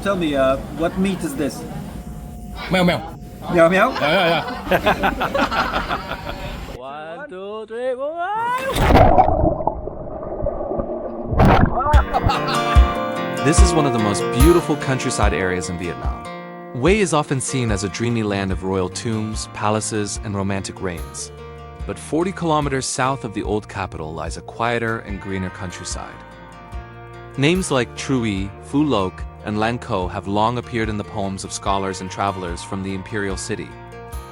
tell me, what meat is this? Mèo mèo. Meow meow? One, two, three, four. This is one of the most beautiful countryside areas in Vietnam. Huế is often seen as a dreamy land of royal tombs, palaces, and romantic reigns. But 40 kilometers south of the old capital lies a quieter and greener countryside. Names like Truy, Phu Loc, and Lang Co have long appeared in the poems of scholars and travelers from the Imperial city.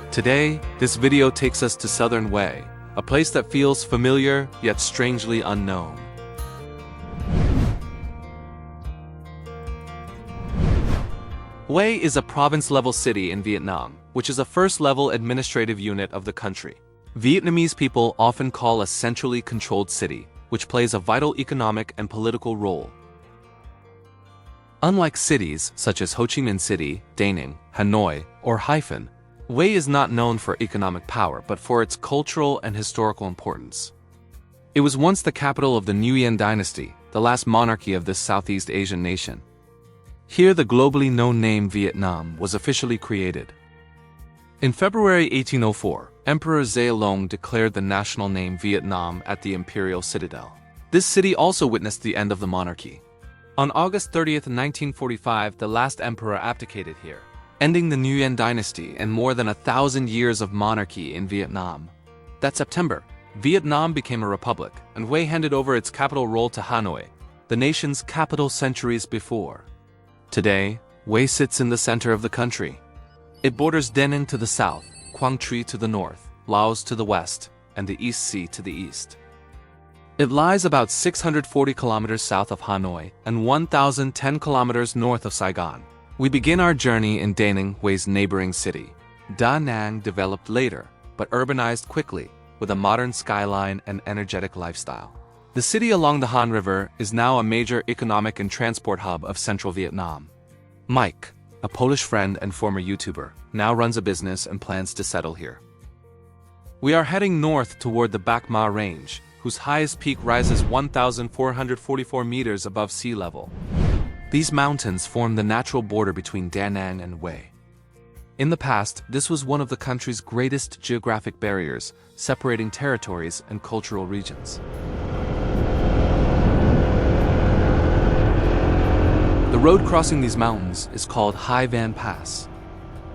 Today, this video takes us to southern Huế, a place that feels familiar yet strangely unknown. Huế is a province-level city in Vietnam, which is a first-level administrative unit of the country. Vietnamese people often call a centrally controlled city, which plays a vital economic and political role. Unlike cities such as Ho Chi Minh City, Da Nang, Hanoi, or Haiphong, Huế is not known for economic power but for its cultural and historical importance. It was once the capital of the Nguyen dynasty, the last monarchy of this Southeast Asian nation. Here the globally known name Vietnam was officially created. In February 1804, Emperor Gia Long declared the national name Vietnam at the Imperial citadel. This city also witnessed the end of the monarchy. On August 30th, 1945, the last emperor abdicated here, ending the Nguyen dynasty and more than 1,000 years of monarchy in Vietnam. That September, Vietnam became a republic, and Huế handed over its capital role to Hanoi, the nation's capital centuries before. Today, Huế sits in the center of the country. It borders Da Nang to the south, Quang Tri to the north, Laos to the west, and the East Sea to the east. It lies about 640 kilometers south of Hanoi and 1,010 kilometers north of Saigon. We begin our journey in Da Nang, Hué's neighboring city. Da Nang developed later, but urbanized quickly, with a modern skyline and energetic lifestyle. The city along the Han River is now a major economic and transport hub of central Vietnam. Mike, a Polish friend and former YouTuber, now runs a business and plans to settle here. We are heading north toward the Bạch Mã range, whose highest peak rises 1,444 meters above sea level. These mountains form the natural border between Da Nang and Huế. In the past, this was one of the country's greatest geographic barriers, separating territories and cultural regions. The road crossing these mountains is called Hải Vân Pass.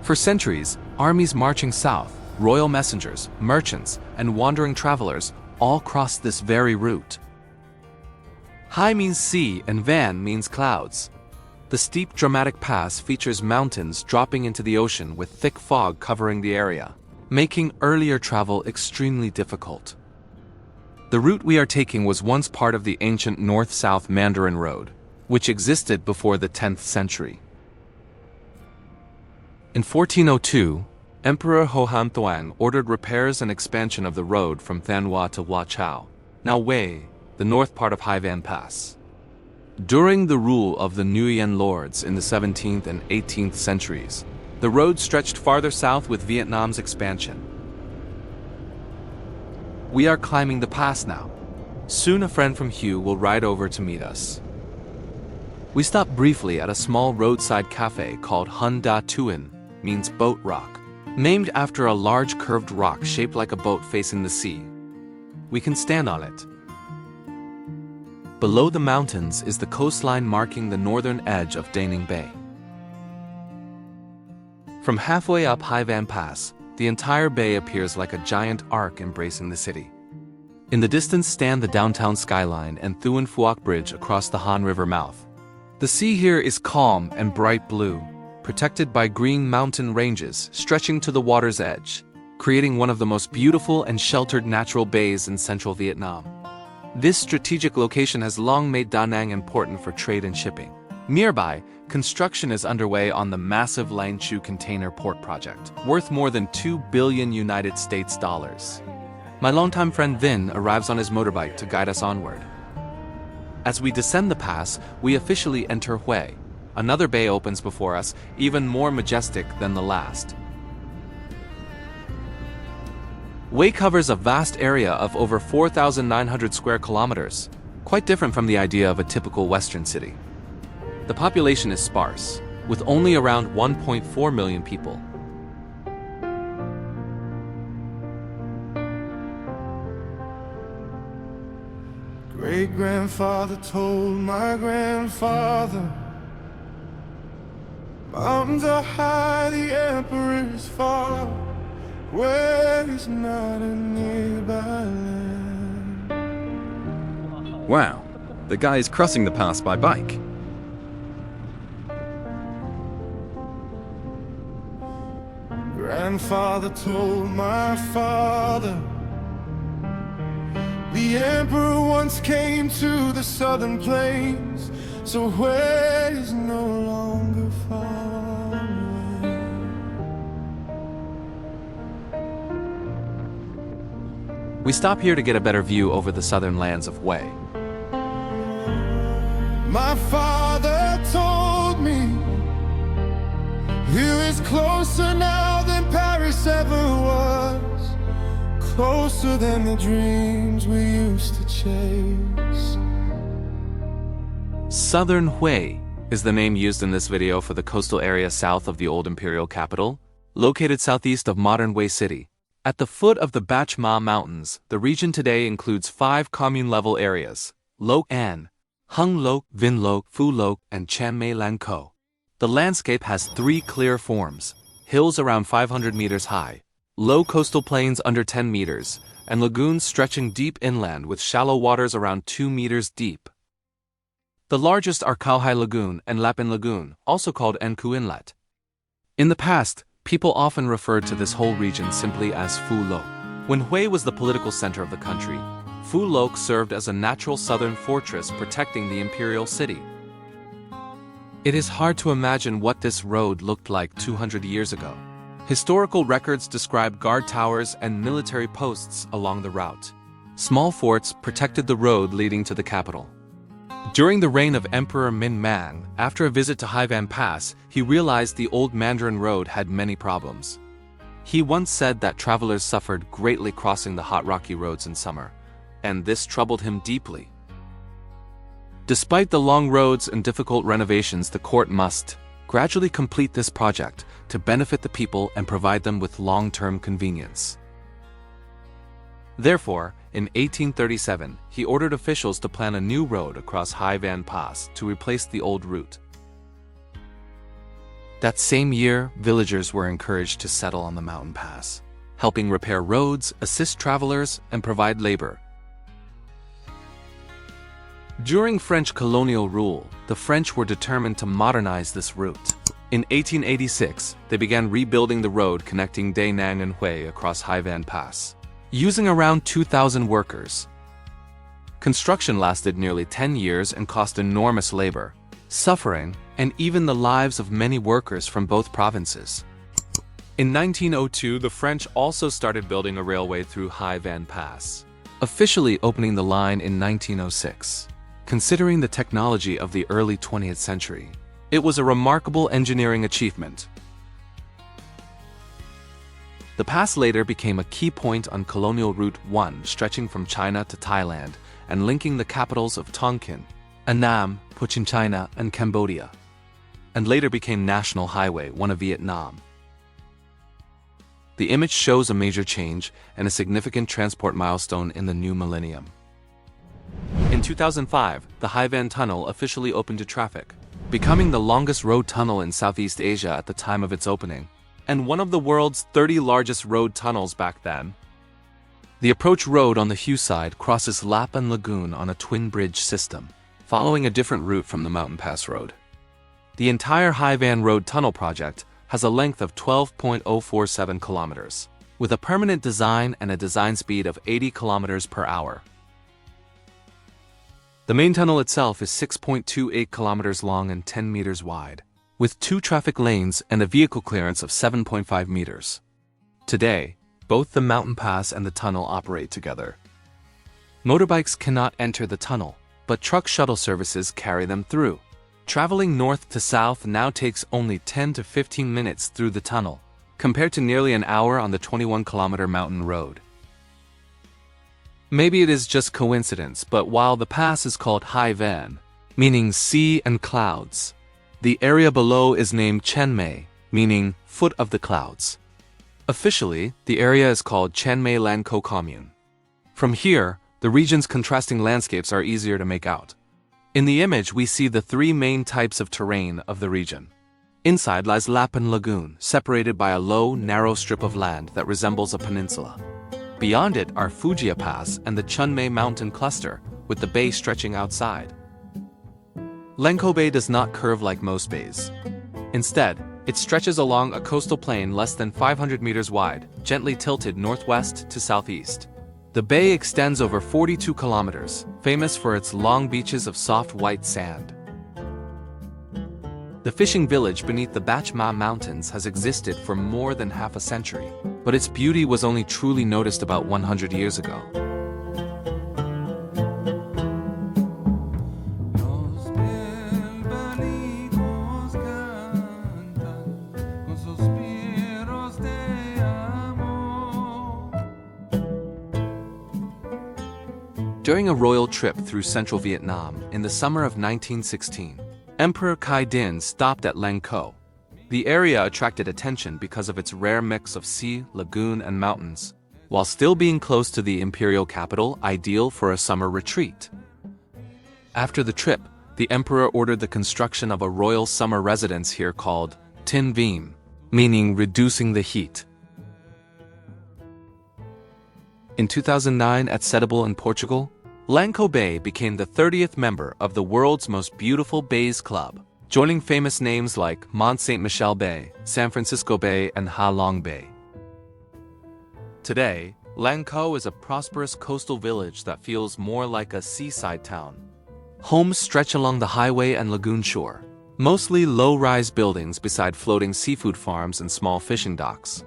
For centuries, armies marching south, royal messengers, merchants, and wandering travelers all crossed this very route. Hai means sea and Van means clouds. The steep, dramatic pass features mountains dropping into the ocean with thick fog covering the area, making earlier travel extremely difficult. The route we are taking was once part of the ancient north-south Mandarin Road, which existed before the 10th century. In 1402, Emperor Ho Han Thuong ordered repairs and expansion of the road from Thanh Hoa to Hoa Chau, now Huế, the north part of Hải Vân Pass. During the rule of the Nguyen lords in the 17th and 18th centuries, the road stretched farther south with Vietnam's expansion. We are climbing the pass now. Soon a friend from Hue will ride over to meet us. We stop briefly at a small roadside cafe called Hun Da Tuyen, means boat rock, named after a large curved rock shaped like a boat facing the sea. We can stand on it. Below the mountains is the coastline marking the northern edge of Da Nang Bay. From halfway up Hải Vân Pass, the entire bay appears like a giant arc embracing the city. In the distance stand the downtown skyline and Thuan Phuoc Bridge across the Han River mouth. The sea here is calm and bright blue, protected by green mountain ranges stretching to the water's edge, creating one of the most beautiful and sheltered natural bays in central Vietnam. This strategic location has long made Da Nang important for trade and shipping. Nearby, construction is underway on the massive Lang Chu container port project, worth more than $2 billion United States dollars. My longtime friend Vin arrives on his motorbike to guide us onward. As we descend the pass, we officially enter Huế. Another bay opens before us, even more majestic than the last. Huế covers a vast area of over 4,900 square kilometers, quite different from the idea of a typical Western city. The population is sparse, with only around 1.4 million people. Great-grandfather told my grandfather, mountains are high, the emperor is far, where is not a nearby land. Wow, the guy is crossing the pass by bike. Grandfather told my father, the emperor once came to the southern plains, so where is no longer far away. We stop here to get a better view over the southern lands of Huế. My father told me, here is closer now than Paris ever was, closer than the dreams we used to chase. Southern Huế is the name used in this video for the coastal area south of the old imperial capital, located southeast of modern Huế city. At the foot of the Bạch Mã Mountains, the region today includes 5 commune-level areas: Loc An, Hung Loc, Vinh Loc, Phu Loc, and Cham Mê Lang Co. The landscape has 3 clear forms: hills around 500 meters high, low coastal plains under 10 meters, and lagoons stretching deep inland with shallow waters around 2 meters deep. The largest are Khao Hai Lagoon and Lapin Lagoon, also called Nku Inlet. In the past, people often referred to this whole region simply as Phu Loc. When Huế was the political center of the country, Phu Loc served as a natural southern fortress protecting the imperial city. It is hard to imagine what this road looked like 200 years ago. Historical records describe guard towers and military posts along the route. Small forts protected the road leading to the capital. During the reign of Emperor Minh Mang, after a visit to Hải Vân Pass, he realized the old Mandarin road had many problems. He once said that travelers suffered greatly crossing the hot rocky roads in summer, and this troubled him deeply. Despite the long roads and difficult renovations, the court must gradually complete this project to benefit the people and provide them with long-term convenience. Therefore, in 1837, he ordered officials to plan a new road across Hải Vân Pass to replace the old route. That same year, villagers were encouraged to settle on the mountain pass, helping repair roads, assist travelers, and provide labor. During French colonial rule, the French were determined to modernize this route. In 1886, they began rebuilding the road connecting Da Nang and Huế across Hải Vân Pass, using around 2,000 workers. Construction lasted nearly 10 years and cost enormous labor, suffering, and even the lives of many workers from both provinces. In 1902, the French also started building a railway through Hải Vân Pass, officially opening the line in 1906. Considering the technology of the early 20th century, it was a remarkable engineering achievement. The pass later became a key point on Colonial Route 1, stretching from China to Thailand and linking the capitals of Tonkin, Annam, Cochinchina, and Cambodia, and later became National Highway 1 of Vietnam. The image shows a major change and a significant transport milestone in the new millennium. In 2005, the Hải Vân Tunnel officially opened to traffic, becoming the longest road tunnel in Southeast Asia at the time of its opening, and one of the world's 30 largest road tunnels back then. The approach road on the Hue side crosses Lapin Lagoon on a twin bridge system, following a different route from the Mountain Pass Road. The entire Hải Vân Road Tunnel project has a length of 12.047 kilometers, with a permanent design and a design speed of 80 kilometers per hour. The main tunnel itself is 6.28 kilometers long and 10 meters wide, with 2 traffic lanes and a vehicle clearance of 7.5 meters. Today, both the mountain pass and the tunnel operate together. Motorbikes cannot enter the tunnel, but truck shuttle services carry them through. Traveling north to south now takes only 10 to 15 minutes through the tunnel, compared to nearly an hour on the 21-kilometer mountain road. Maybe it is just coincidence, but while the pass is called Hải Vân, meaning sea and clouds, The area below is named Chiang Mai, meaning foot of the clouds. Officially, the area is called Chiang Mai Lan Co Commune. From here, the region's contrasting landscapes are easier to make out. In the image, we see the three main types of terrain of the region. Inside lies Lapan Lagoon, separated by a low, narrow strip of land that resembles a peninsula. Beyond it are Fujia Pass and the Chun Mai mountain cluster, with the bay stretching outside. Lanko Bay does not curve like most bays. Instead, it stretches along a coastal plain less than 500 meters wide, gently tilted northwest to southeast. The bay extends over 42 kilometers, famous for its long beaches of soft white sand. The fishing village beneath the Bach Ma Mountains has existed for more than half a century, but its beauty was only truly noticed about 100 years ago. During a royal trip through central Vietnam in the summer of 1916, Emperor Khai Dinh stopped at Lang Co. The area attracted attention because of its rare mix of sea, lagoon, and mountains, while still being close to the imperial capital, ideal for a summer retreat. After the trip, the emperor ordered the construction of a royal summer residence here called Tin Vim, meaning reducing the heat. In 2009 at Setúbal in Portugal, Lanco Bay became the 30th member of the world's most beautiful bays club, joining famous names like Mont Saint-Michel Bay, San Francisco Bay, and Ha Long Bay. Today, Lanco is a prosperous coastal village that feels more like a seaside town. Homes stretch along the highway and lagoon shore, mostly low-rise buildings beside floating seafood farms and small fishing docks.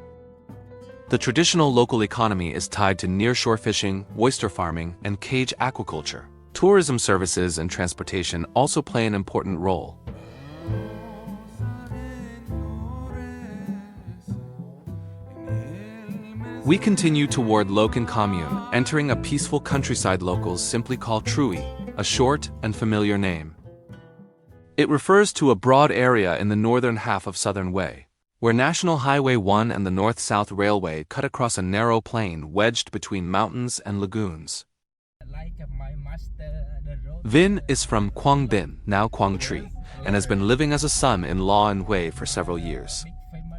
The traditional local economy is tied to nearshore fishing, oyster farming, and cage aquaculture. Tourism services and transportation also play an important role. We continue toward Locan Commune, entering a peaceful countryside locals simply call Trui, a short and familiar name. It refers to a broad area in the northern half of Southern Hue, where National Highway 1 and the North-South Railway cut across a narrow plain wedged between mountains and lagoons. Vin is from Quang Binh, now Quang Tri, and has been living as a son-in-law in Hue for several years.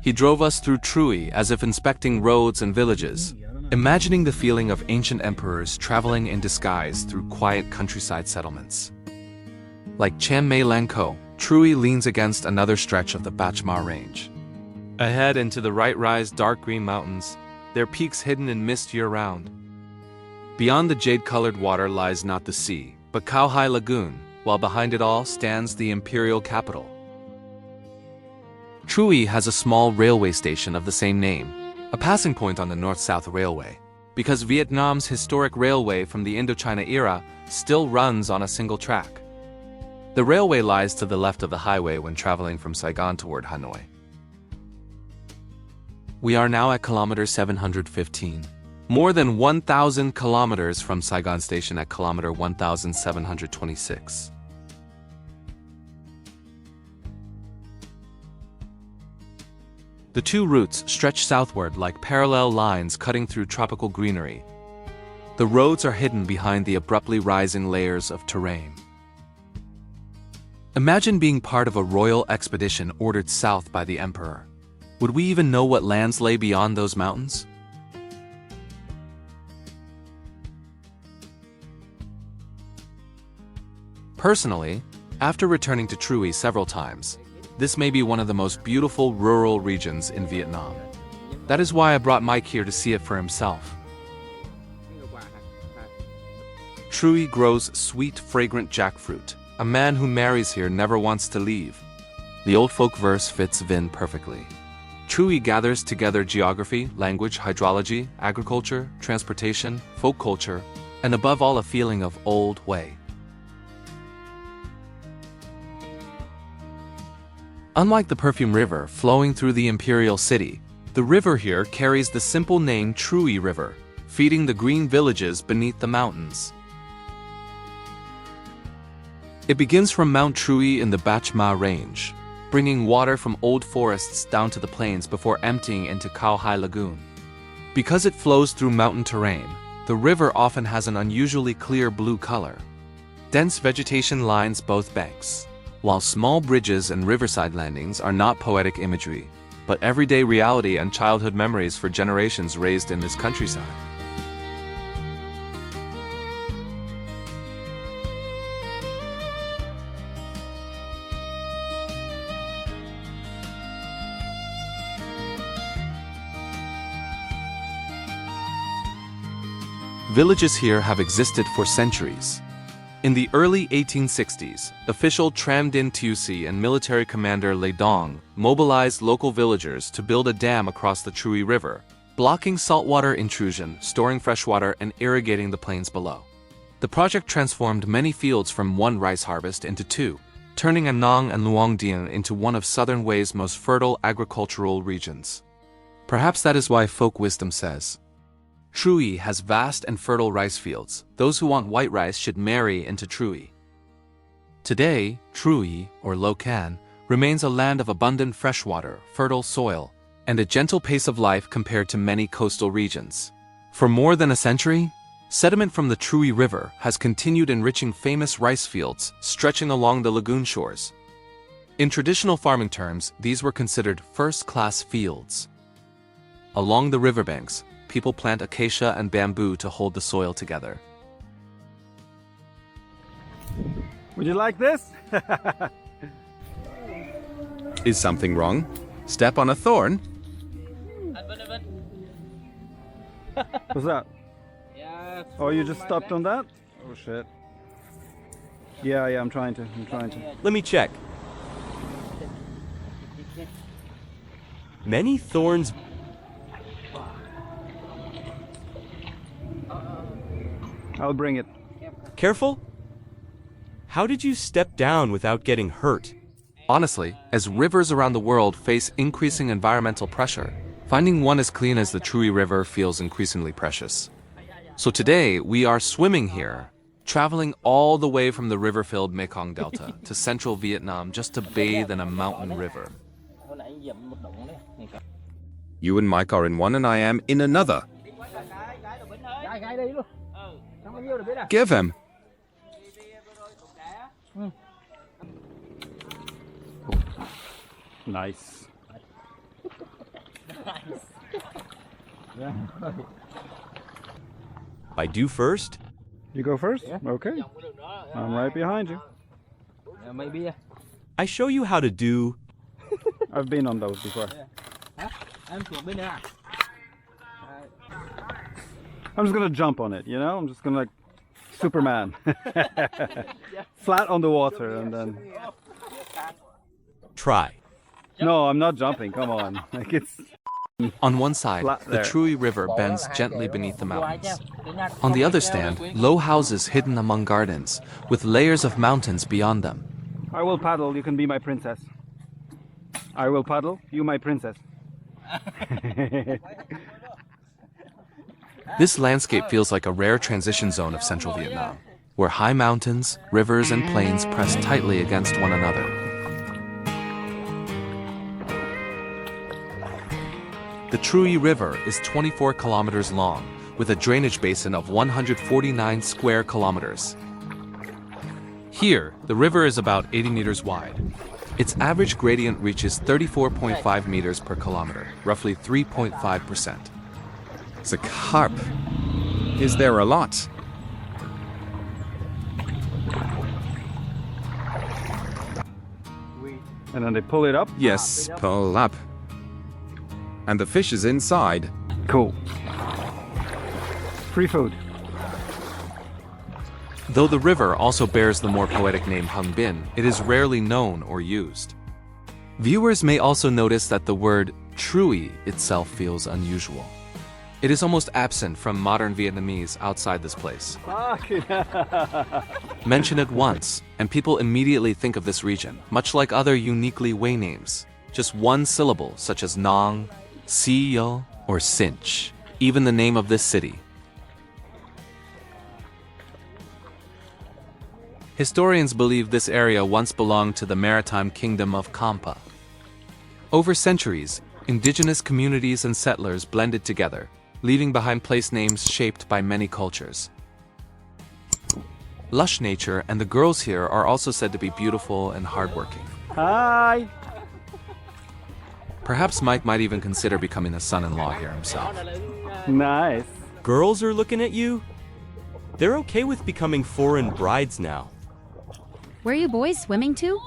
He drove us through Trui as if inspecting roads and villages, imagining the feeling of ancient emperors traveling in disguise through quiet countryside settlements. Like Chiang Mai Lang Co, Trui leans against another stretch of the Bach Ma Range. Ahead and to the right rise dark green mountains, their peaks hidden in mist year-round. Beyond the jade-colored water lies not the sea, but Khao Hai Lagoon, while behind it all stands the imperial capital. Trui has a small railway station of the same name, a passing point on the North-South Railway, because Vietnam's historic railway from the Indochina era still runs on a single track. The railway lies to the left of the highway when traveling from Saigon toward Hanoi. We are now at kilometer 715, more than 1,000 kilometers from Saigon Station at kilometer 1,726. The two routes stretch southward like parallel lines cutting through tropical greenery. The roads are hidden behind the abruptly rising layers of terrain. Imagine being part of a royal expedition ordered south by the emperor. Would we even know what lands lay beyond those mountains? Personally, after returning to Trui several times, this may be one of the most beautiful rural regions in Vietnam. That is why I brought Mike here to see it for himself. Trui grows sweet, fragrant jackfruit. A man who marries here never wants to leave. The old folk verse fits Vin perfectly. Trui gathers together geography, language, hydrology, agriculture, transportation, folk culture, and above all a feeling of old way. Unlike the Perfume River flowing through the Imperial City, the river here carries the simple name Trui River, feeding the green villages beneath the mountains. It begins from Mount Trui in the Bach Ma Range, bringing water from old forests down to the plains before emptying into Khao Hai Lagoon. Because it flows through mountain terrain, the river often has an unusually clear blue color. Dense vegetation lines both banks, while small bridges and riverside landings are not poetic imagery, but everyday reality and childhood memories for generations raised in this countryside. Villages here have existed for centuries. In the early 1860s, official Tram Din Tusi and military commander Le Dong mobilized local villagers to build a dam across the Trui River, blocking saltwater intrusion, storing freshwater, and irrigating the plains below. The project transformed many fields from one rice harvest into two, turning Anong and Luang Dieng into one of southern Hué's most fertile agricultural regions. Perhaps that is why folk wisdom says, Trui has vast and fertile rice fields. Those who want white rice should marry into Trui. Today, Trui, or Locan, remains a land of abundant freshwater, fertile soil, and a gentle pace of life compared to many coastal regions. For more than a century, sediment from the Trui River has continued enriching famous rice fields stretching along the lagoon shores. In traditional farming terms, these were considered first-class fields. Along the riverbanks, people plant acacia and bamboo to hold the soil together. Would you like this? Is something wrong? Step on a thorn? What's that? Yeah. Oh, you just stopped on that? Oh shit. Yeah, I'm trying to. Let me check. Many thorns. I'll bring it. Careful? How did you step down without getting hurt? Honestly, as rivers around the world face increasing environmental pressure, finding one as clean as the Trui River feels increasingly precious. So today, we are swimming here, traveling all the way from the river-filled Mekong Delta to central Vietnam just to bathe in a mountain river. You and Mike are in one and I am in another. Give him. Nice. I do first? You go first? Okay. I'm right behind you. Maybe. I show you how to do. I've been on those before. Em xuống bên đây à? I'm just gonna jump on it, you know? I'm just gonna like Superman. Flat on the water and then... Try. No, I'm not jumping, come on. Like it's... On one side, Flat the there. Trui River bends gently beneath the mountains. On the other stand, low houses hidden among gardens, with layers of mountains beyond them. I will paddle, you can be my princess. I will paddle, you my princess. This landscape feels like a rare transition zone of central Vietnam, where high mountains, rivers, and plains press tightly against one another. The Trui River is 24 kilometers long, with a drainage basin of 149 square kilometers. Here, the river is about 80 meters wide. Its average gradient reaches 34.5 meters per kilometer, roughly 3.5%. The carp. Is there a lot? And then they pull it up. Yes, pull up. And the fish is inside. Cool. Free food. Though the river also bears the more poetic name Hung Bin, it is rarely known or used. Viewers may also notice that the word Trui itself feels unusual. It is almost absent from modern Vietnamese outside this place. Mention it once, and people immediately think of this region, much like other uniquely Huế names. Just one syllable, such as Nong, Siyo, or Sinch. Even the name of this city. Historians believe this area once belonged to the maritime kingdom of Kampa. Over centuries, indigenous communities and settlers blended together, leaving behind place names shaped by many cultures. Lush nature and the girls here are also said to be beautiful and hardworking. Hi. Perhaps Mike might even consider becoming a son-in-law here himself. Nice. Girls are looking at you? They're okay with becoming foreign brides now. Where are you boys swimming to?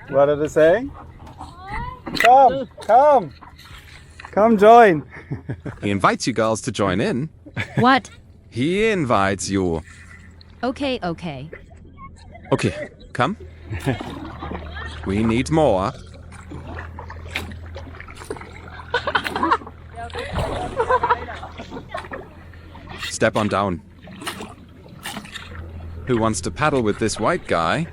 What are they saying? Come, come. Come join. He invites you girls to join in. What? He invites you. Okay, okay. Okay, come. We need more. Step on down. Who wants to paddle with this white guy?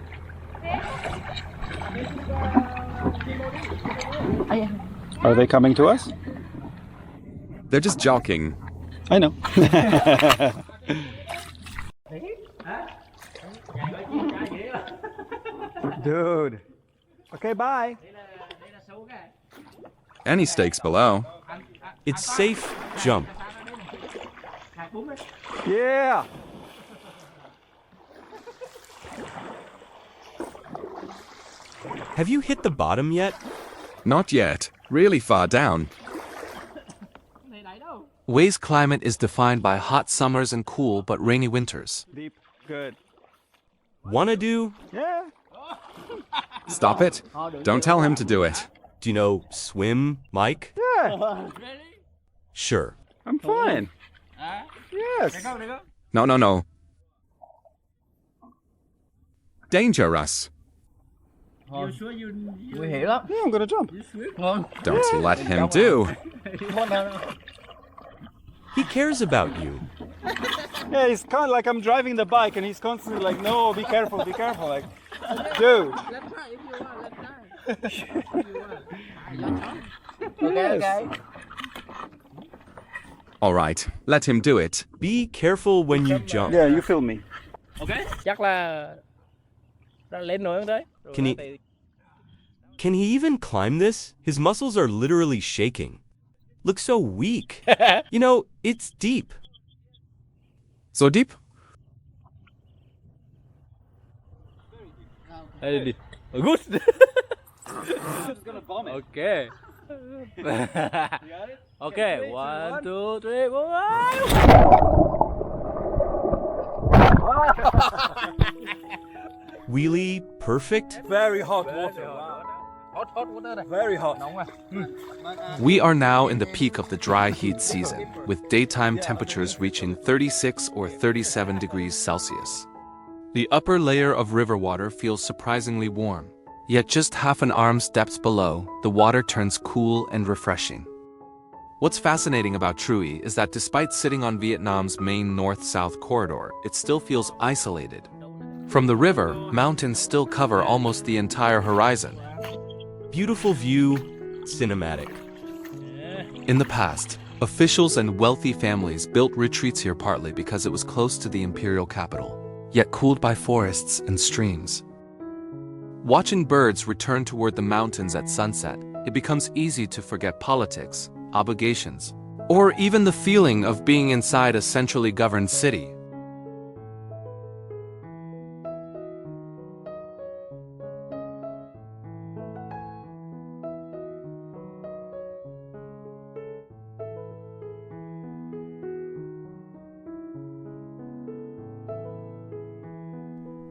Are they coming to us? They're just joking. I know. Dude. Okay, bye. Any stakes below. It's safe, jump. Yeah. Have you hit the bottom yet? Not yet. Really far down. Hué's climate is defined by hot summers and cool but rainy winters. Deep. Good. Wanna do? Yeah. Stop it. Don't tell him to do it. Do you know swim, Mike? Yeah. Sure. I'm fine. Yes. No, no, no. Dangerous. Nguy hiểm lắm. Yeah, I'm gonna jump. Ngon. Don't let him do. He cares about you. Yeah, he's kind of like I'm driving the bike and he's constantly like, no, be careful, be careful. Like, dude. Okay, okay. All right, let him do it. Be careful when you jump. Yeah, you film me. Chắc là đã lên nổi không đấy? Can he even climb this? His muscles are literally shaking. Looks so weak. You know, it's deep. So deep? Good. Okay. Okay, 1, 2, 3, 4. Wheelie perfect? Very hot water. Hot water. Very hot. Nóng à? We are now in the peak of the dry heat season, with daytime temperatures reaching 36 or 37 degrees Celsius. The upper layer of river water feels surprisingly warm, yet just half an arm's depth below, the water turns cool and refreshing. What's fascinating about Truy is that despite sitting on Vietnam's main north-south corridor, it still feels isolated. From the river, mountains still cover almost the entire horizon. Beautiful view, cinematic. In the past, officials and wealthy families built retreats here partly because it was close to the imperial capital, yet cooled by forests and streams. Watching birds return toward the mountains at sunset, it becomes easy to forget politics, obligations, or even the feeling of being inside a centrally governed city.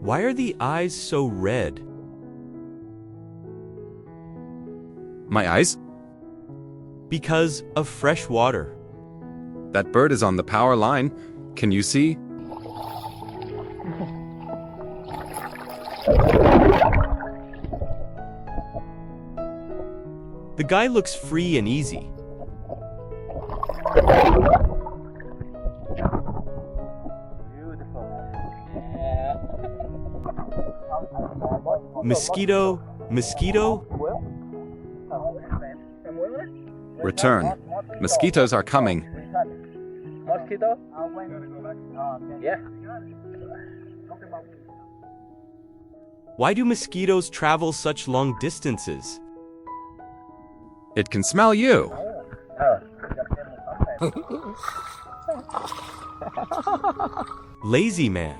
Why are the eyes so red? My eyes? Because of fresh water. That bird is on the power line. Can you see? The guy looks free and easy. Mosquito, mosquito? Return. Mosquitoes are coming. Mosquito? Yeah. Why do mosquitoes travel such long distances? It can smell you. Lazy man.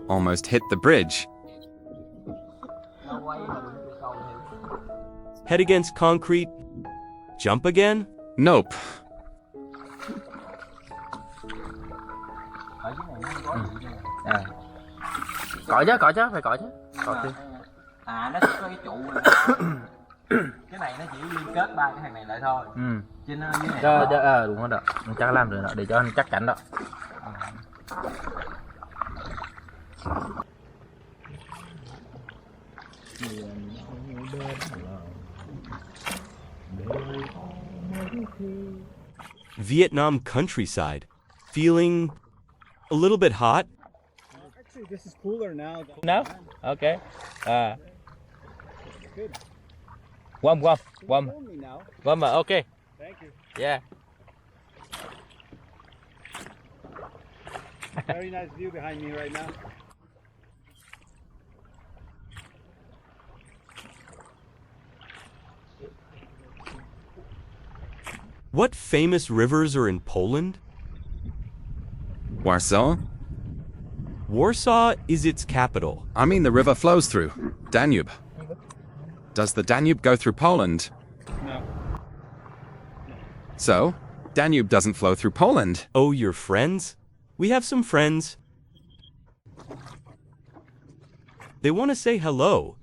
Almost hit the bridge. Head against concrete. Jump again? Nope. Cọ chứ, phải cọ chứ. Cọ chứ. À, nó sẽ có cái trụ này. Cái này nó chỉ liên kết ba cái thằng này lại thôi. Chứ nó dưới này. Đúng rồi đó. Chắc làm được đó, để cho anh chắc chắn đó. Vietnam countryside. Feeling a little bit hot? Actually, this is cooler now. No? Okay. Warm. Okay. Thank you. Yeah. Very nice view behind me right now. What famous rivers are in Poland? Warsaw? Warsaw is its capital. I mean the river flows through. Danube. Does the Danube go through Poland? No. So, Danube doesn't flow through Poland. Oh, your friends? We have some friends. They want to say hello.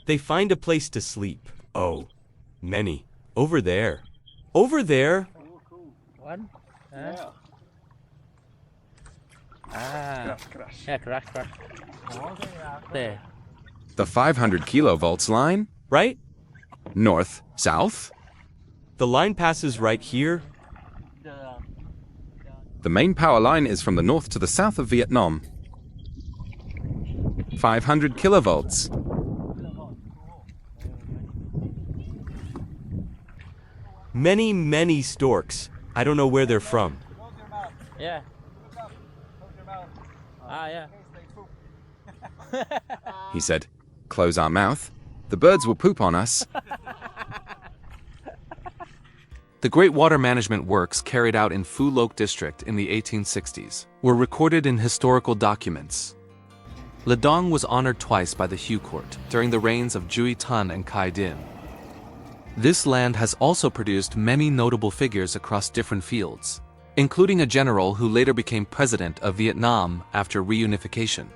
They find a place to sleep. Oh, many. Over there. Over there. One. Yeah. Yeah, crash. There. The 500 kilovolts line? Right? North, south? The line passes right here. The main power line is from the north to the south of Vietnam. 500 kilovolts. Many, many storks. I don't know where they're from. Yeah. Yeah. He said, "Close our mouth. The birds will poop on us." The great water management works carried out in Phu Loc district in the 1860s were recorded in historical documents. Ledong was honored twice by the Hue Court during the reigns of Duy Tân and Khai Dinh. This land has also produced many notable figures across different fields, including a general who later became president of Vietnam after reunification.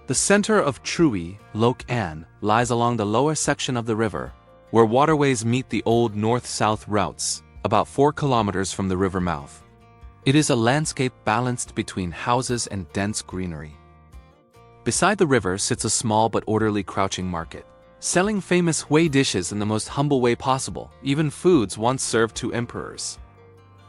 The center of Truy, Loc An, lies along the lower section of the river, where waterways meet the old north-south routes, about 4 kilometers from the river mouth. It is a landscape balanced between houses and dense greenery. Beside the river sits a small but orderly crouching market, selling famous Huế dishes in the most humble way possible, even foods once served to emperors.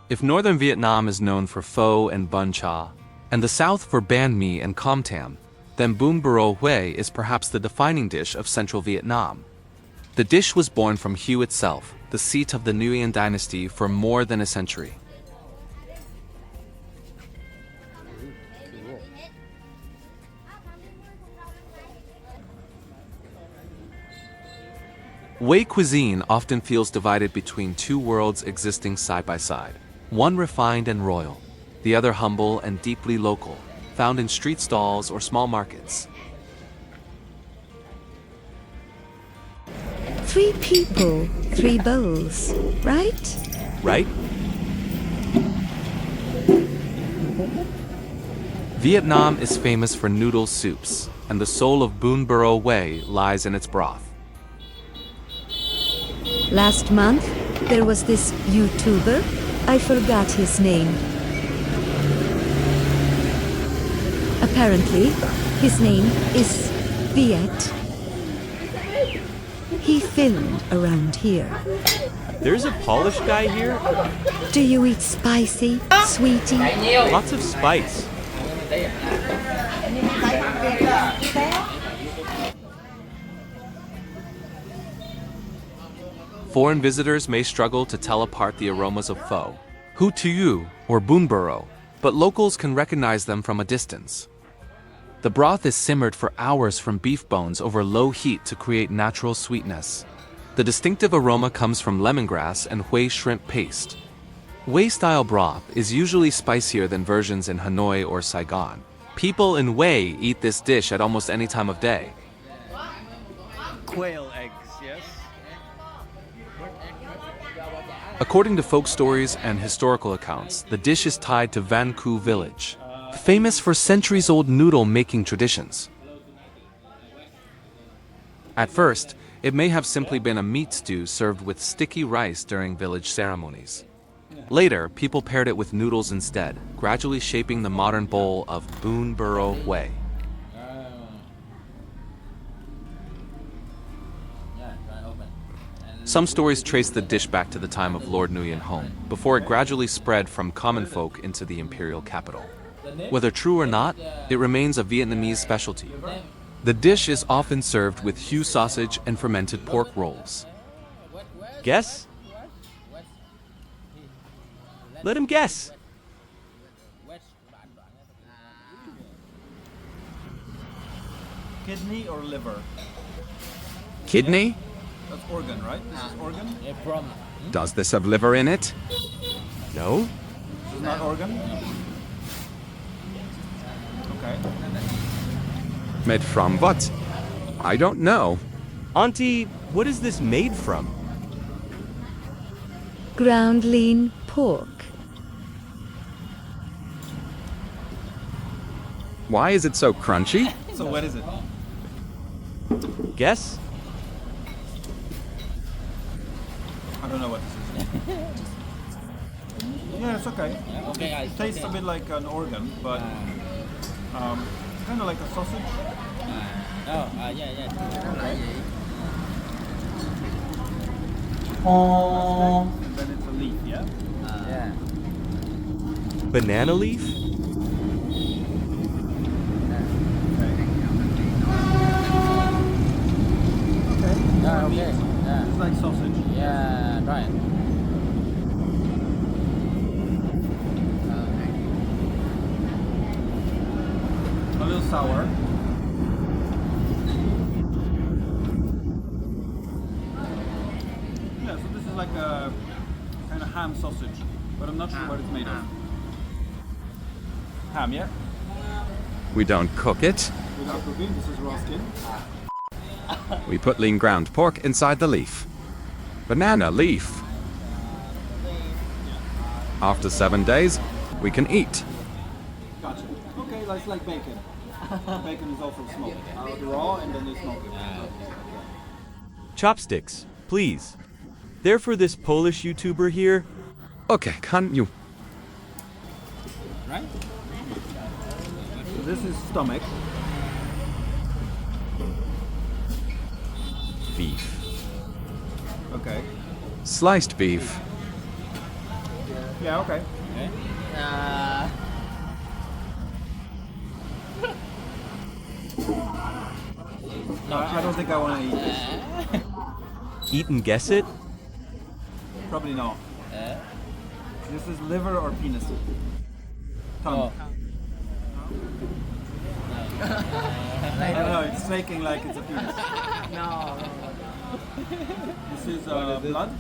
If northern Vietnam is known for pho and bun cha, and the south for banh mi and com tam, then bún bò Huế is perhaps the defining dish of central Vietnam. The dish was born from Hue itself, the seat of the Nguyen dynasty for more than a century. Huế cuisine often feels divided between two worlds existing side by side. One refined and royal, the other humble and deeply local, found in street stalls or small markets. 3 people, 3 bowls, right? Right? Vietnam is famous for noodle soups, and the soul of bún bò Huế lies in its broth. Last month, there was this YouTuber. I forgot his name. Apparently, his name is Viet. He filmed around here. There's a Polish guy here? Do you eat spicy, sweetie? Lots of spice. Foreign visitors may struggle to tell apart the aromas of pho, hu tuyu, or bún buro, but locals can recognize them from a distance. The broth is simmered for hours from beef bones over low heat to create natural sweetness. The distinctive aroma comes from lemongrass and Huế shrimp paste. Huế-style broth is usually spicier than versions in Hanoi or Saigon. People in Huế eat this dish at almost any time of day. Quail eggs, yes? According to folk stories and historical accounts, the dish is tied to Van Coo village, famous for centuries-old noodle-making traditions. At first, it may have simply been a meat stew served with sticky rice during village ceremonies. Later, people paired it with noodles instead, gradually shaping the modern bowl of bún buro Huế. Some stories trace the dish back to the time of Lord Nguyen home, before it gradually spread from common folk into the imperial capital. Whether true or not, it remains a Vietnamese specialty. The dish is often served with hue sausage and fermented pork rolls. Guess? Let him guess. Kidney or liver? Kidney? That's organ, right? This is organ? Does this have liver in it? No? This is not organ? Okay. Made from what? I don't know. Auntie, what is this made from? Ground lean pork. Why is it so crunchy? So what is it? Guess? I don't know what this is. Yeah, it's okay. It tastes a bit like an organ, but kind of like a sausage. And then it's a leaf, yeah? Banana leaf? It's like sausage. A little sour. Yeah, so this is like a kind of ham sausage, but I'm not sure what it's made of. Ham, yeah? We don't cook it. Without cooking, this is raw skin. We put lean ground pork inside the leaf. Banana leaf. After 7 days, we can eat. Gotcha. Okay, it's like bacon. Bacon is also smoked. Raw and then they smoke it. Chopsticks, please. They're for this Polish YouTuber here. Okay, can you? Right? So this is stomach. Beef. Okay. Sliced beef. Yeah, okay. I don't think I want to eat this. Eat and guess it? Probably not. This is liver or penis? Tongue. I don't know, it's shaking like it's a penis. No. This is blood?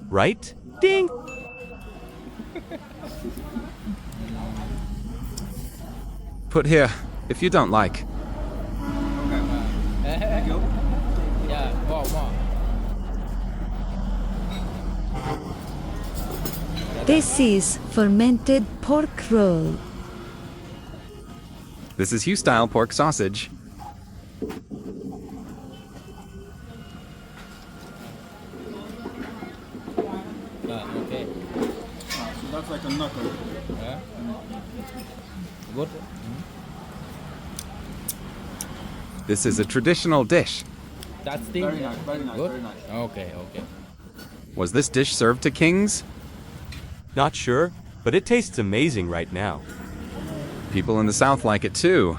Right? Ding! Put here, if you don't like. Okay. Thank you. This is fermented pork roll. This is Hugh-style pork sausage. So that's like a knuckle. Good. This is a traditional dish. That's the Very nice, very nice, good. very nice. Okay. Was this dish served to kings? Not sure, but it tastes amazing right now. People in the South like it too.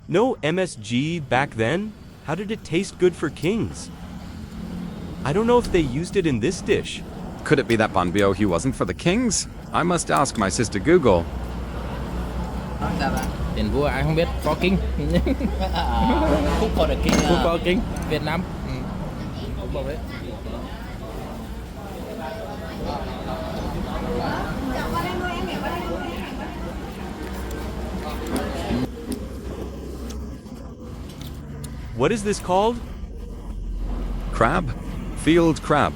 No MSG back then? How did it taste good for kings? I don't know if they used it in this dish. Could it be that bun biohi wasn't for the kings? I must ask my sister Google. Sao bạn? Tiền vua ai không biết, for king. Cook for the king. Cook for king, Việt Nam. Đúng rồi đấy. What is this called? Crab? Field crab.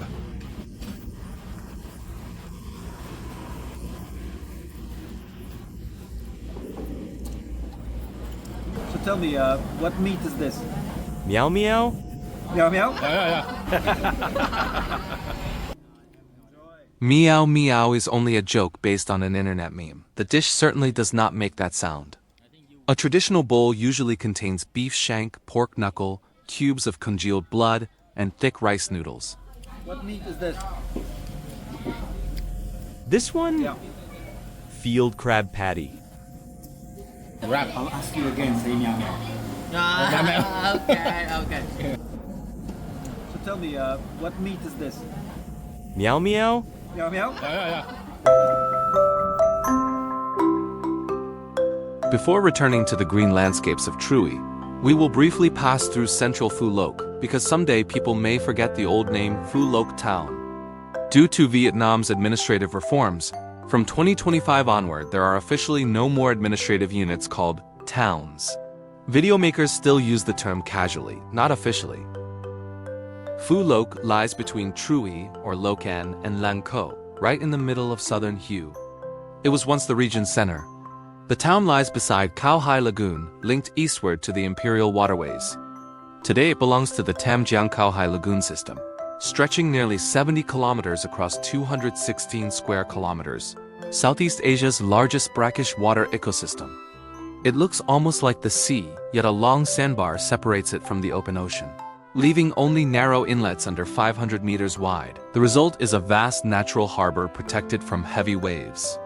So tell me, what meat is this? Meow meow? Meow meow? Meow meow is only a joke based on an internet meme. The dish certainly does not make that sound. A traditional bowl usually contains beef shank, pork knuckle, cubes of congealed blood, and thick rice noodles. What meat is this? This one? Yeah. Field crab patty. Rap. I'll ask you again, say meow meow. Okay. So tell me, what meat is this? Meow meow? Meow meow? Before returning to the green landscapes of Truy, we will briefly pass through central Phu Loc, because someday people may forget the old name Phu Loc Town. Due to Vietnam's administrative reforms, from 2025 onward there are officially no more administrative units called towns. Video makers still use the term casually, not officially. Phu Loc lies between Truy, or Locan, and Lang Co, right in the middle of southern Hue. It was once the region's center. The town lies beside Khao Hai Lagoon, linked eastward to the Imperial waterways. Today it belongs to the Tam Giang Khao Hai Lagoon system, stretching nearly 70 kilometers across 216 square kilometers, Southeast Asia's largest brackish water ecosystem. It looks almost like the sea, yet a long sandbar separates it from the open ocean, leaving only narrow inlets under 500 meters wide. The result is a vast natural harbor protected from heavy waves.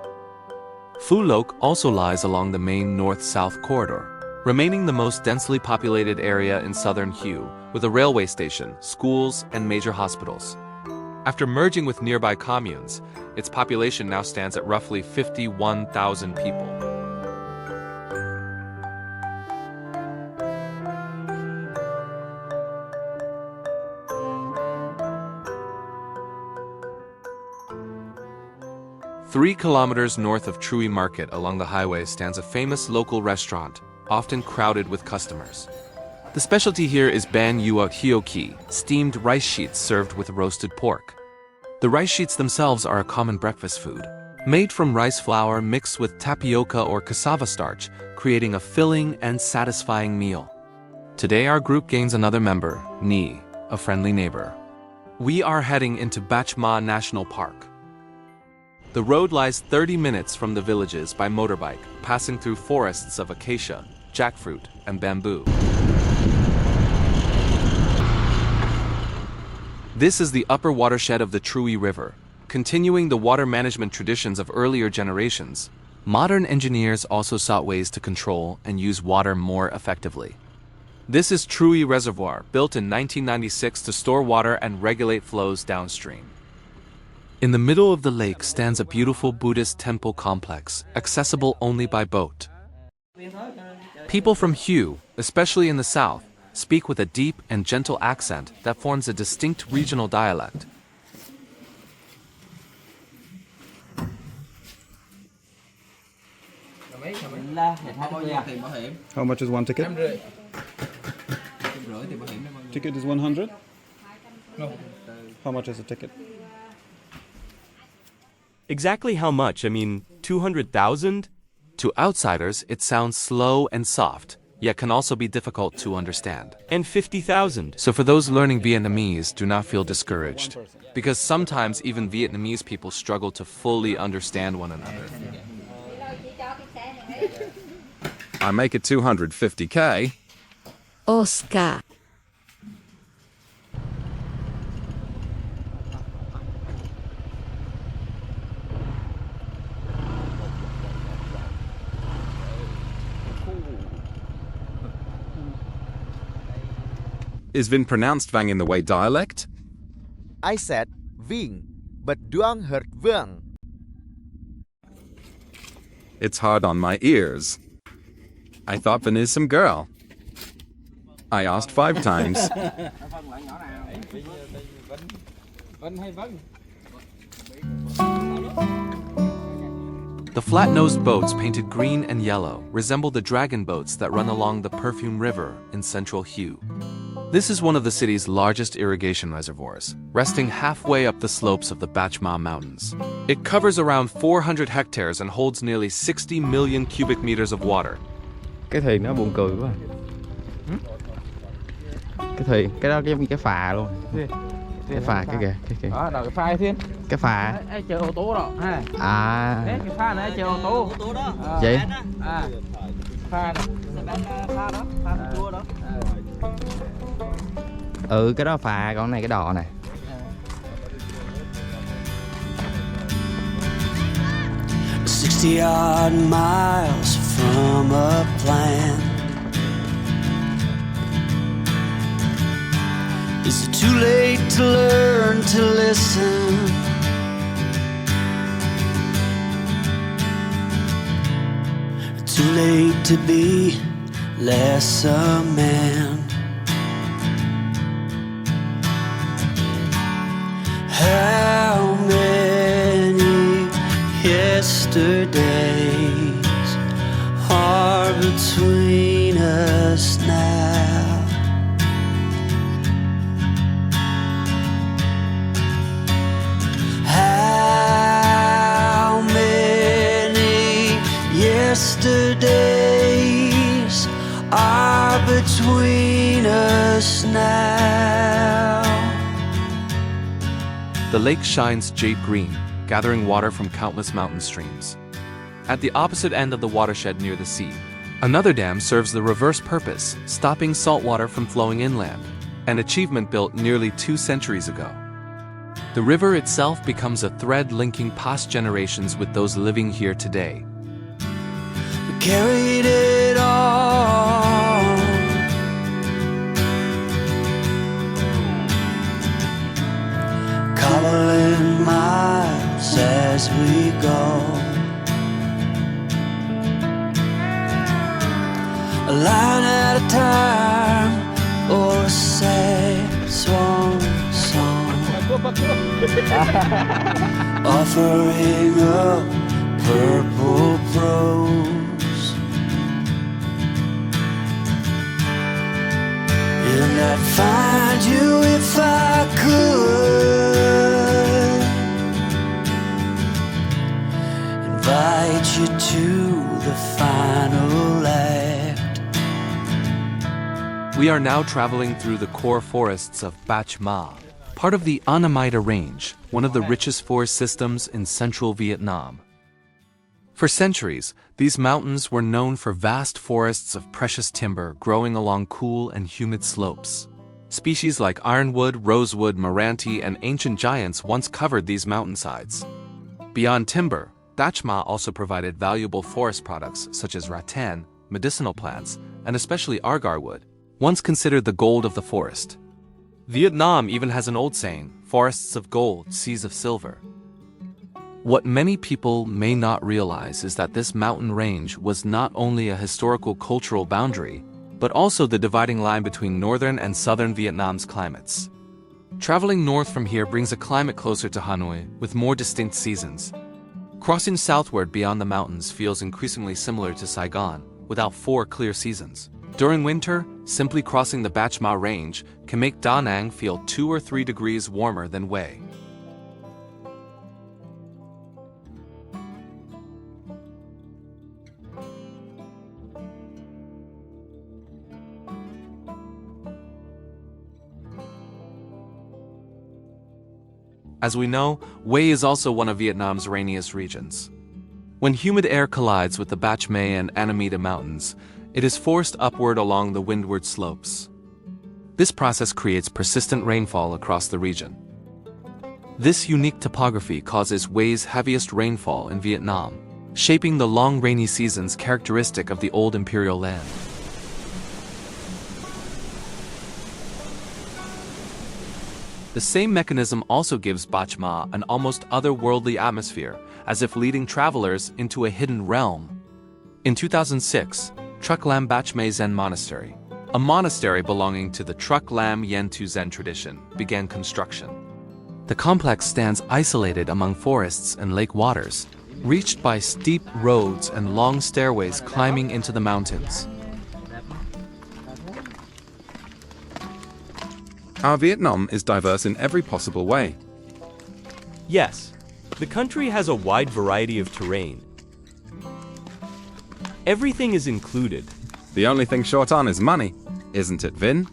Phu Loc also lies along the main north-south corridor, remaining the most densely populated area in southern Hue, with a railway station, schools, and major hospitals. After merging with nearby communes, its population now stands at roughly 51,000 people. Three kilometers north of Truy Market along the highway stands a famous local restaurant, often crowded with customers. The specialty here is ban yuot hioki, steamed rice sheets served with roasted pork. The rice sheets themselves are a common breakfast food, made from rice flour mixed with tapioca or cassava starch, creating a filling and satisfying meal. Today our group gains another member, Ni, a friendly neighbor. We are heading into Bach Ma National Park. The road lies 30 minutes from the villages by motorbike, passing through forests of acacia, jackfruit, and bamboo. This is the upper watershed of the Truy River. Continuing the water management traditions of earlier generations, modern engineers also sought ways to control and use water more effectively. This is Truy Reservoir, built in 1996 to store water and regulate flows downstream. In the middle of the lake stands a beautiful Buddhist temple complex, accessible only by boat. People from Hue, especially in the south, speak with a deep and gentle accent that forms a distinct regional dialect. How much is one ticket? Ticket is 100? No. How much is a ticket? Exactly how much? I mean, 200,000? To outsiders, it sounds slow and soft, yet can also be difficult to understand. And 50,000. So for those learning Vietnamese, do not feel discouraged, because sometimes even Vietnamese people struggle to fully understand one another. I make it 250k. Oscar. Is Vin pronounced Vang in the Way dialect? I said Ving, but Duong heard Vuong. It's hard on my ears. I thought Vin is some girl. I asked 5 times. The flat-nosed boats painted green and yellow resemble the dragon boats that run along the Perfume River in central Hue. This is one of the city's largest irrigation reservoirs, resting halfway up the slopes of the Bạch Mã Mountains. It covers around 400 hectares and holds nearly 60 million cubic meters of water. Cái thuyền nó buồn cười quá. Cái thuyền, cái đó giống như cái phà luôn. Cái phà cái kìa, cái kìa. Đó, rồi cái phà thiên. Cái phà. Ấy chờ ô tô đó ha. À. Đấy, cái phà này chờ ô tô. Ô tô đó. Vậy? À. Phà đó. Phà đó, phà cua đó. Ừ, cái đó phà, còn này cái đò này. Odd miles from a plan. Is it too late to learn to listen? Too late to be less a man. How many yesterdays are between us now? How many yesterdays are between us now? The lake shines jade green, gathering water from countless mountain streams. At the opposite end of the watershed near the sea, another dam serves the reverse purpose, stopping salt water from flowing inland, an achievement built nearly 2 centuries ago. The river itself becomes a thread linking past generations with those living here today. We carried it on, cobbling miles as we go, a line at a time, or a sad swan song, offering up purple prose, and I'd find you if I could, invite you to the final act. We are now traveling through the core forests of Bạch Mã, part of the Anamita Range, one of the richest forest systems in central Vietnam. For centuries, these mountains were known for vast forests of precious timber growing along cool and humid slopes. Species like ironwood, rosewood, meranti, and ancient giants once covered these mountainsides. Beyond timber, Bạch Mã also provided valuable forest products such as rattan, medicinal plants, and especially argar wood, once considered the gold of the forest. Vietnam even has an old saying, forests of gold, seas of silver. What many people may not realize is that this mountain range was not only a historical cultural boundary, but also the dividing line between northern and southern Vietnam's climates. Traveling north from here brings a climate closer to Hanoi, with more distinct seasons. Crossing southward beyond the mountains feels increasingly similar to Saigon, without 4 clear seasons. During winter, simply crossing the Bạch Mã Range can make Da Nang feel 2 or 3 degrees warmer than Hue. As we know, Hue is also one of Vietnam's rainiest regions. When humid air collides with the Bạch Mã and Anamita Mountains, it is forced upward along the windward slopes. This process creates persistent rainfall across the region. This unique topography causes Hue's heaviest rainfall in Vietnam, shaping the long rainy seasons characteristic of the old imperial land. The same mechanism also gives Bạch Mã an almost otherworldly atmosphere, as if leading travelers into a hidden realm. In 2006, Truc Lam Bach Mã Zen Monastery, a monastery belonging to the Truc Lam Yen Tu Zen tradition, began construction. The complex stands isolated among forests and lake waters, reached by steep roads and long stairways climbing into the mountains. Our Vietnam is diverse in every possible way. Yes, the country has a wide variety of terrain. Everything is included. The only thing short on is money, isn't it, Vin?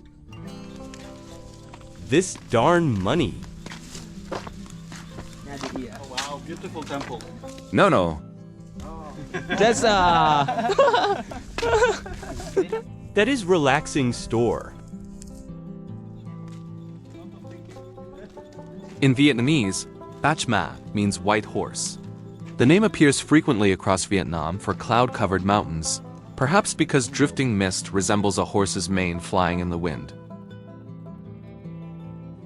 This darn money. Oh wow, beautiful temple. No. That's That is relaxing store. In Vietnamese, Bach Mã means white horse. The name appears frequently across Vietnam for cloud-covered mountains, perhaps because drifting mist resembles a horse's mane flying in the wind.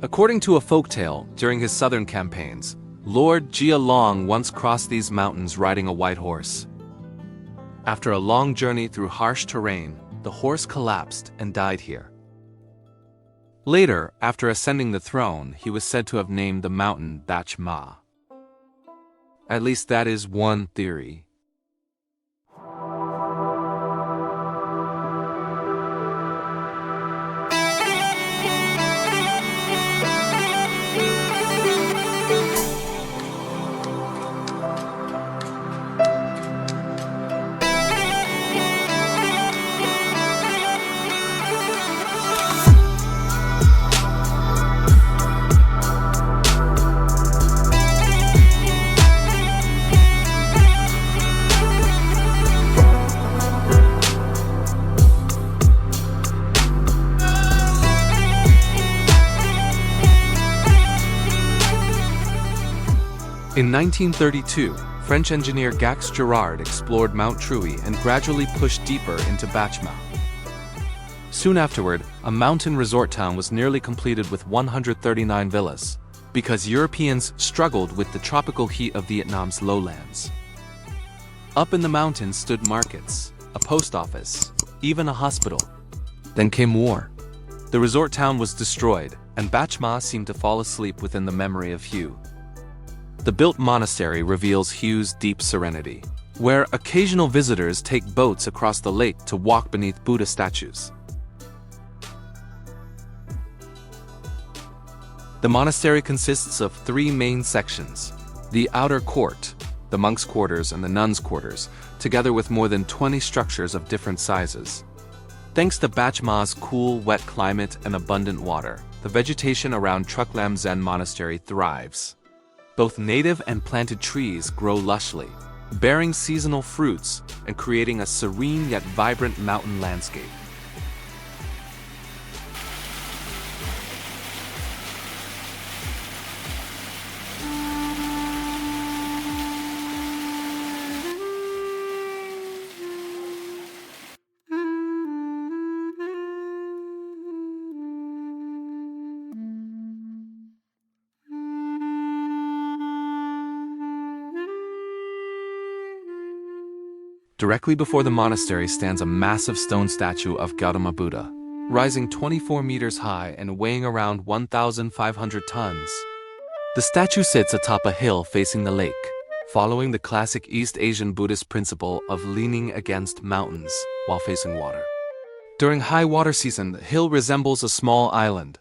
According to a folktale, during his southern campaigns, Lord Gia Long once crossed these mountains riding a white horse. After a long journey through harsh terrain, the horse collapsed and died here. Later, after ascending the throne, he was said to have named the mountain Bach Mã. At least that is one theory. In 1932, French engineer Jacques Girard explored Mount Trui and gradually pushed deeper into Bach Mã. Soon afterward, a mountain resort town was nearly completed with 139 villas, because Europeans struggled with the tropical heat of Vietnam's lowlands. Up in the mountains stood markets, a post office, even a hospital. Then came war. The resort town was destroyed, and Bach Mã seemed to fall asleep within the memory of Hue. The built monastery reveals Hue's deep serenity, where occasional visitors take boats across the lake to walk beneath Buddha statues. The monastery consists of 3 main sections: the outer court, the monks' quarters and the nuns' quarters, together with more than 20 structures of different sizes. Thanks to Bach Mã's cool, wet climate and abundant water, the vegetation around Truc Lam Zen Monastery thrives. Both native and planted trees grow lushly, bearing seasonal fruits and creating a serene yet vibrant mountain landscape. Directly before the monastery stands a massive stone statue of Gautama Buddha, rising 24 meters high and weighing around 1,500 tons. The statue sits atop a hill facing the lake, following the classic East Asian Buddhist principle of leaning against mountains while facing water. During high water season, the hill resembles a small island.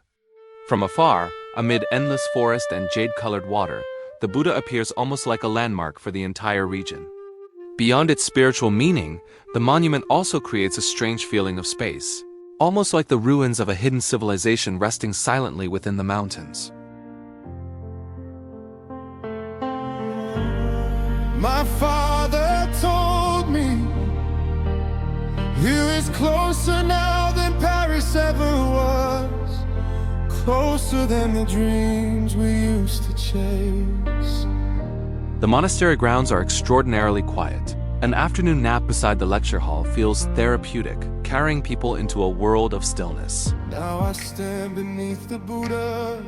From afar, amid endless forest and jade-colored water, the Buddha appears almost like a landmark for the entire region. Beyond its spiritual meaning, the monument also creates a strange feeling of space, almost like the ruins of a hidden civilization resting silently within the mountains. My father told me you is closer now than Paris ever was, closer than the dreams we used to chase. The monastery grounds are extraordinarily quiet. An afternoon nap beside the lecture hall feels therapeutic, carrying people into a world of stillness. Now I stand beneath the Buddha,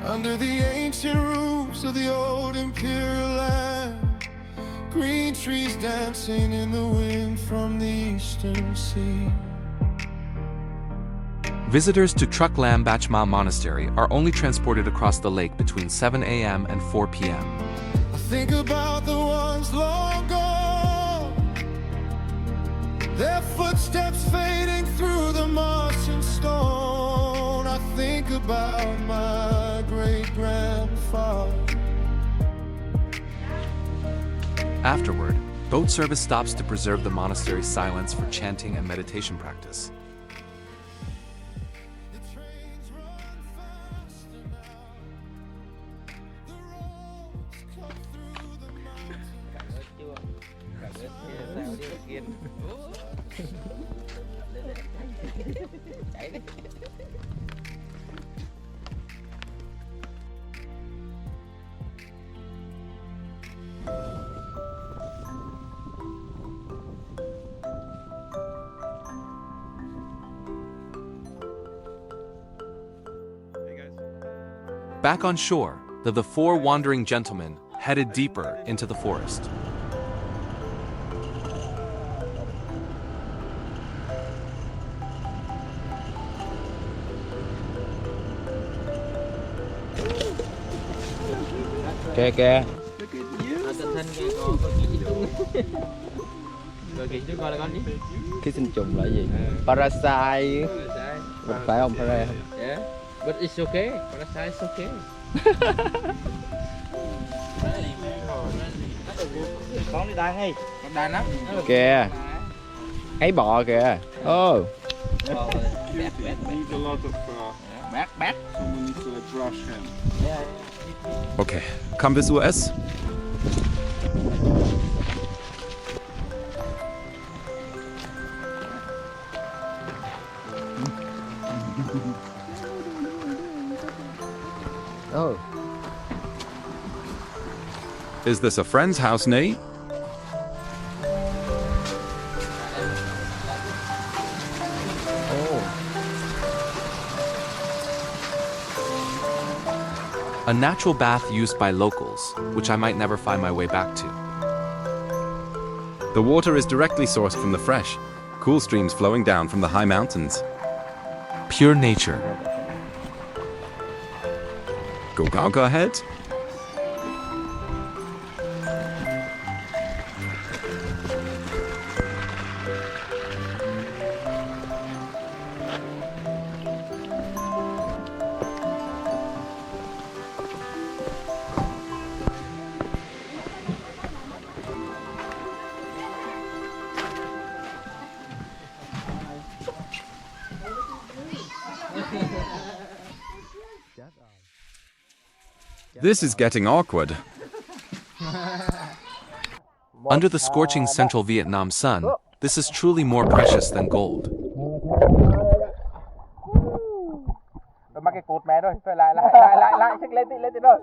under the ancient roofs of the old Imperial land. Green trees dancing in the wind from the eastern sea. Visitors to Truc Lam Bach Ma Monastery are only transported across the lake between 7 a.m. and 4 p.m. I think about the ones long gone, their footsteps fading through the moss and stone. I think about my great-grandfather. Afterward, boat service stops to preserve the monastery's silence for chanting and meditation practice. Back on shore, the four wandering gentlemen headed deeper into the forest. Kìa kìa. Ký sinh trùng là gì? Parasite. Phải không? Parasite không? Yeah, but it's okay. Parasite is okay. Con đi đàn đi, con đàn lắm. Kìa. Ấy bò kìa. Oh. Need a lot of Back. someone needs to brush him. Okay, kommen wir US? Oh. Is this a friend's house, Nate? A natural bath used by locals, which I might never find my way back to. The water is directly sourced from the fresh, cool streams flowing down from the high mountains. Pure nature. Go ahead. This is getting awkward. Under the scorching central Vietnam sun, this is truly more precious than gold.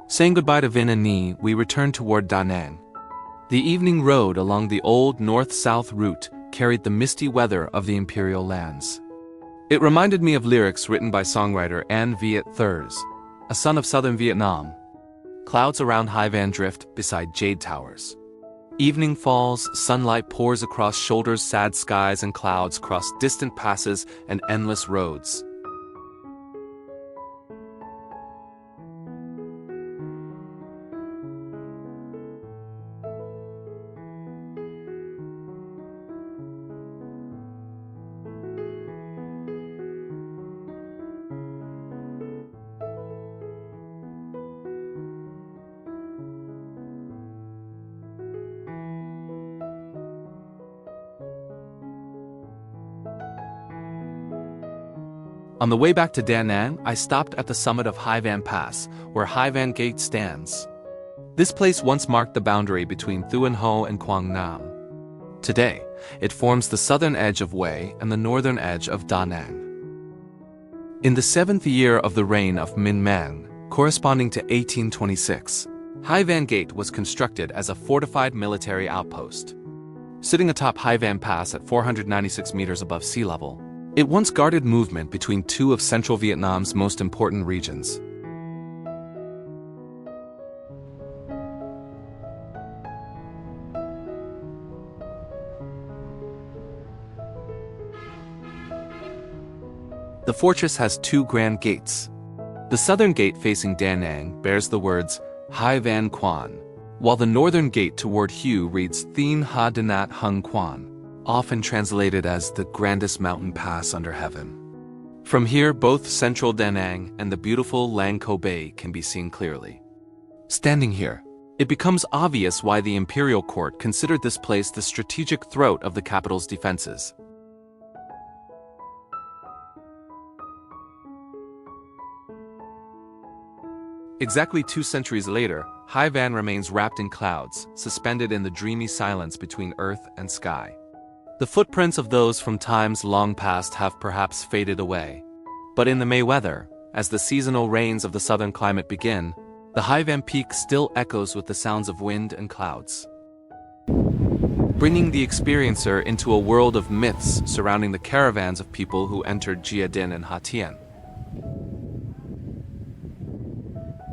Saying goodbye to Vinh and Nhi, we returned toward Da Nang. The evening road along the old north-south route carried the misty weather of the Imperial lands. It reminded me of lyrics written by songwriter An Viet Thurs, a son of southern Vietnam. Clouds around Hai Van drift beside jade towers. Evening falls, sunlight pours across shoulders, sad skies and clouds cross distant passes and endless roads. On the way back to Da Nang, I stopped at the summit of Hai Van Pass, where Hai Van Gate stands. This place once marked the boundary between Thuan Ho and Quang Nam. Today, it forms the southern edge of Hue and the northern edge of Da Nang. In the 7th year of the reign of Minh Mang, corresponding to 1826, Hai Van Gate was constructed as a fortified military outpost. Sitting atop Hai Van Pass at 496 meters above sea level, it once guarded movement between two of central Vietnam's most important regions. The fortress has two grand gates. The southern gate facing Da Nang bears the words Hai Van Quan, while the northern gate toward Hue reads Thien Ha Danat Hung Quan, often translated as the grandest mountain pass under heaven. From here, both central Da Nang and the beautiful Lang Ko Bay can be seen clearly. Standing here, it becomes obvious why the imperial court considered this place the strategic throat of the capital's defenses. Exactly 2 centuries later, Hai Van remains wrapped in clouds, suspended in the dreamy silence between earth and sky. The footprints of those from times long past have perhaps faded away. But in the May weather, as the seasonal rains of the southern climate begin, the Hai Van peak still echoes with the sounds of wind and clouds, bringing the experiencer into a world of myths surrounding the caravans of people who entered Jia Din and Hatien.